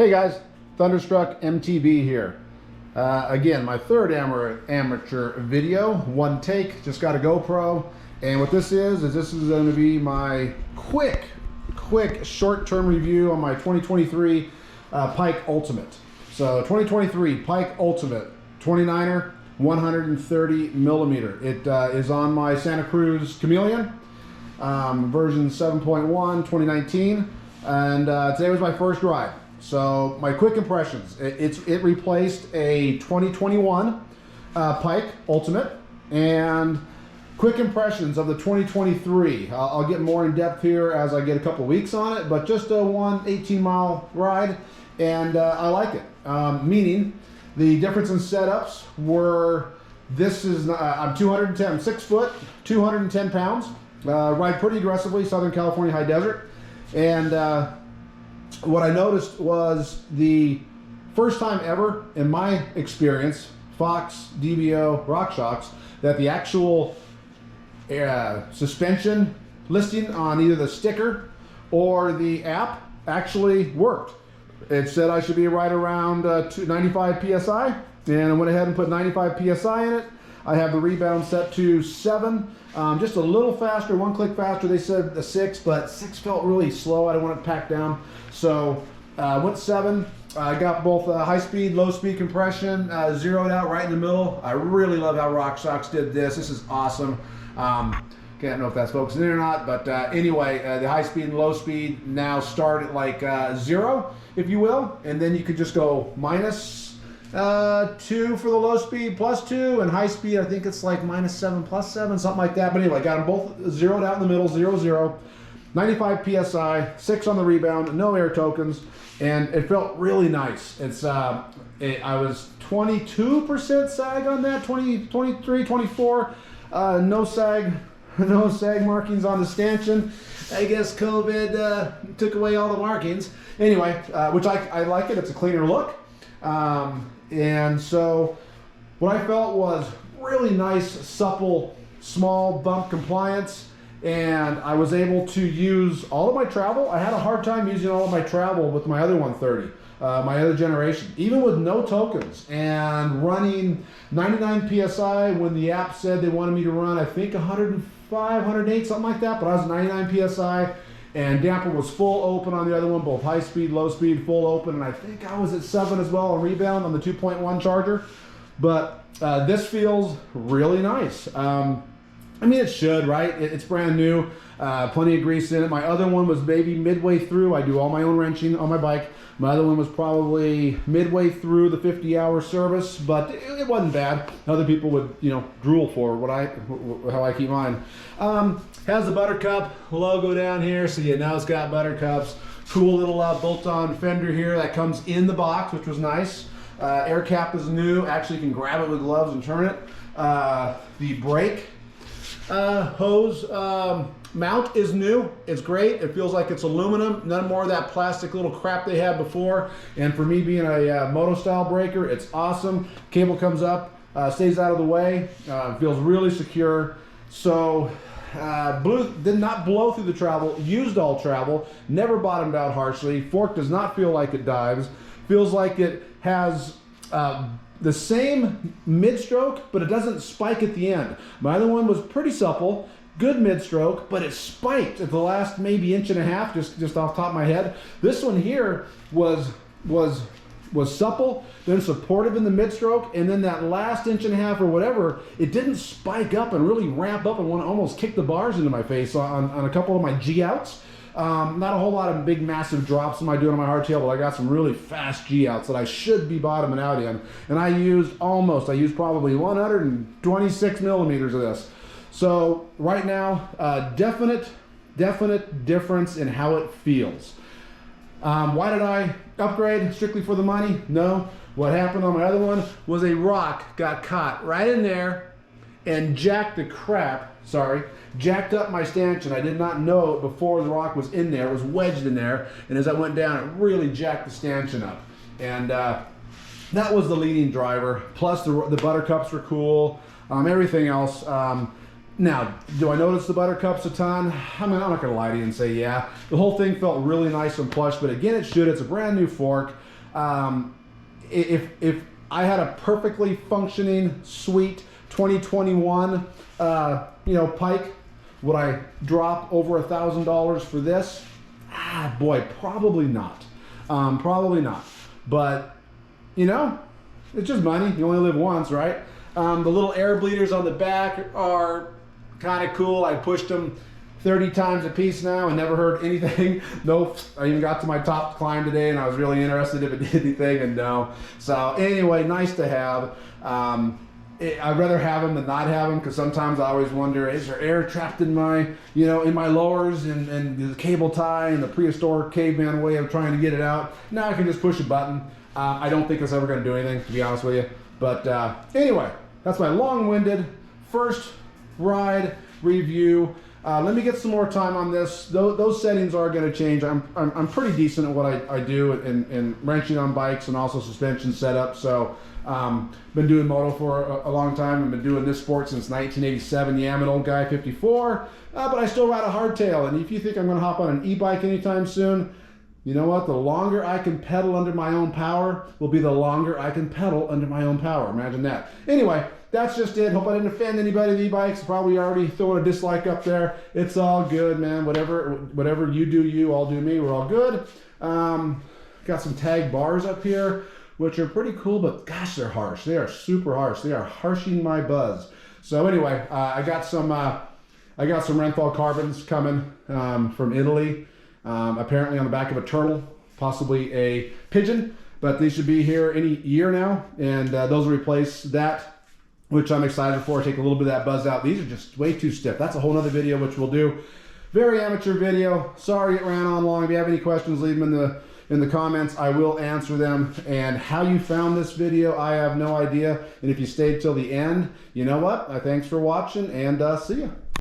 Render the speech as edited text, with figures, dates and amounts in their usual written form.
Hey guys, Thunderstruck MTB here. Again, my third amateur video, one take, just got a GoPro. And what this is this is going to be my quick short-term review on my 2023 Pike Ultimate. So 2023 Pike Ultimate 29er 130 millimeter. It is on my Santa Cruz Chameleon, version 7.1 2019, and today was my first ride. So my quick impressions, it replaced a 2021 Pike Ultimate, and quick impressions of the 2023. I'll get more in depth here as I get a couple weeks on it, but just a 18-mile ride, and I like it. Meaning the difference in setups were, this is, I'm 210, 6 foot, 210 pounds, ride pretty aggressively, Southern California high desert, and what I noticed was the first time ever in my experience, Fox, DBO, Rockshox, that the actual suspension listing on either the sticker or the app actually worked. It said I should be right around 95 PSI, and I went ahead and put 95 PSI in it. I have the rebound set to 7, just a little faster, one click faster. They said a 6, but 6 felt really slow. I don't want it packed down. So went 7. I got both high speed, low speed compression, zeroed out right in the middle. I really love how Rockshox did this. This is awesome. Can't know if that's focusing in or not, but anyway, the high speed and low speed now start at like 0, if you will, and then you could just go -2 for the low speed, +2, and high speed I think it's like -7, +7, something like that. But anyway, got them both zeroed out in the middle, 0, 0, 95 PSI, 6 on the rebound, no air tokens, and it felt really nice. It's I was 22% sag on that, 23, 24, no sag markings on the stanchion. I guess COVID took away all the markings. Anyway, which I like it. It's a cleaner look. And so what I felt was really nice, supple, small bump compliance. And I was able to use all of my travel. I had a hard time using all of my travel with my other 130, my other generation, even with no tokens, and running 99 PSI when the app said they wanted me to run, I think 105, 108, something like that, but I was 99 PSI, and damper was full open on the other one, both high speed, low speed, full open, and I think I was at 7 as well on rebound on the 2.1 charger. But this feels really nice. I mean, it should, right? It's brand new, plenty of grease in it. My other one was maybe midway through. I do all my own wrenching on my bike. My other one was probably midway through the 50-hour service, but it wasn't bad. Other people would, drool for how I keep mine. Has the Buttercup logo down here, so you know it's got Buttercups. Cool little bolt-on fender here that comes in the box, which was nice. Air cap is new. Actually, you can grab it with gloves and turn it. The brake hose mount is new. It's great. It feels like it's aluminum, none more of that plastic little crap they had before. And for me being a moto style breaker, it's awesome. Cable comes up, stays out of the way, feels really secure. So did not blow through the travel, used all travel, never bottomed out harshly. Fork does not feel like it dives. Feels like it has the same mid-stroke, but it doesn't spike at the end. My other one was pretty supple, good mid-stroke, but it spiked at the last maybe inch and a half, just off the top of my head. This one here was supple, then supportive in the mid-stroke, and then that last inch and a half or whatever, it didn't spike up and really ramp up and want to almost kick the bars into my face on a couple of my G-outs. Not a whole lot of big massive drops am I doing on my hardtail, but I got some really fast G-outs that I should be bottoming out in. And I used probably 126 millimeters of this. So right now, definite difference in how it feels. Why did I upgrade? Strictly for the money? No. What happened on my other one was a rock got caught right in there and jacked up my stanchion. I did not know it before the rock was in there. It was wedged in there, and as I went down, it really jacked the stanchion up. And that was the leading driver. Plus the Buttercups were cool. Everything else. Now, do I notice the buttercups a ton? I mean, I'm not gonna lie to you and say yeah. The whole thing felt really nice and plush, but again, it should. It's a brand new fork. If I had a perfectly functioning, sweet 2021, Pike, would I drop over $1,000 for this? Ah, boy, probably not. Probably not. But, it's just money. You only live once, right? The little air bleeders on the back are kind of cool. I pushed them 30 times a piece now and never heard anything. Nope. I even got to my top climb today and I was really interested if it did anything, and no. So anyway, nice to have. I'd rather have them than not have them, because sometimes I always wonder, is there air trapped in my, in my lowers and the cable tie and the prehistoric caveman way of trying to get it out? Now I can just push a button. I don't think it's ever going to do anything, to be honest with you. But anyway, that's my long-winded first ride review. Let me get some more time on this. Those settings are going to change. I'm pretty decent at what I do in wrenching on bikes and also suspension setup. So been doing moto for a long time. I've been doing this sport since 1987. Yeah, I'm an old guy, 54, but I still ride a hardtail. And if you think I'm going to hop on an e-bike anytime soon, you know what? The longer I can pedal under my own power will be the longer I can pedal under my own power. Imagine that. Anyway, that's just it. Hope I didn't offend anybody with e-bikes. Probably already throwing a dislike up there. It's all good, man. Whatever you do you, I'll do me. We're all good. Got some tag bars up here, which are pretty cool, but gosh, they're harsh. They are super harsh. They are harshing my buzz. So anyway, I got some Renthal carbons coming from Italy. Apparently on the back of a turtle, possibly a pigeon, but these should be here any year now, and those will replace that, which I'm excited for. Take a little bit of that buzz out. These are just way too stiff. That's a whole nother video, which we'll do. Very amateur video. Sorry it ran on long. If you have any questions, leave them in the comments. I will answer them. And how you found this video, I have no idea. And if you stayed till the end, you know what? Thanks for watching, and see ya.